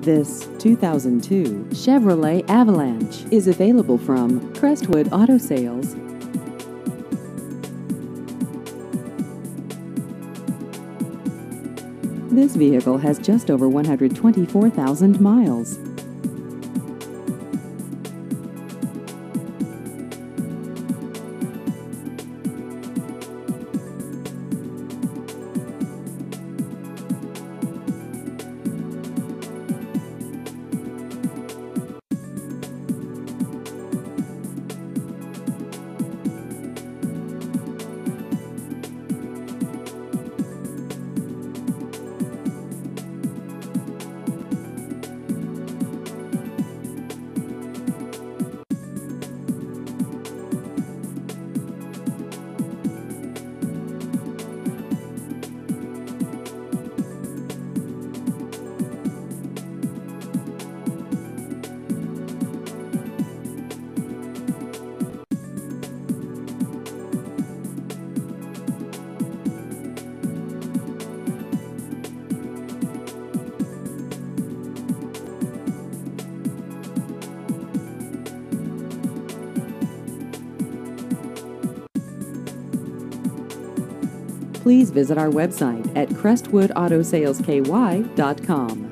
This 2002 Chevrolet Avalanche is available from Crestwood Auto Sales. This vehicle has just over 124,000 miles. Please visit our website at crestwoodautosalesky.com.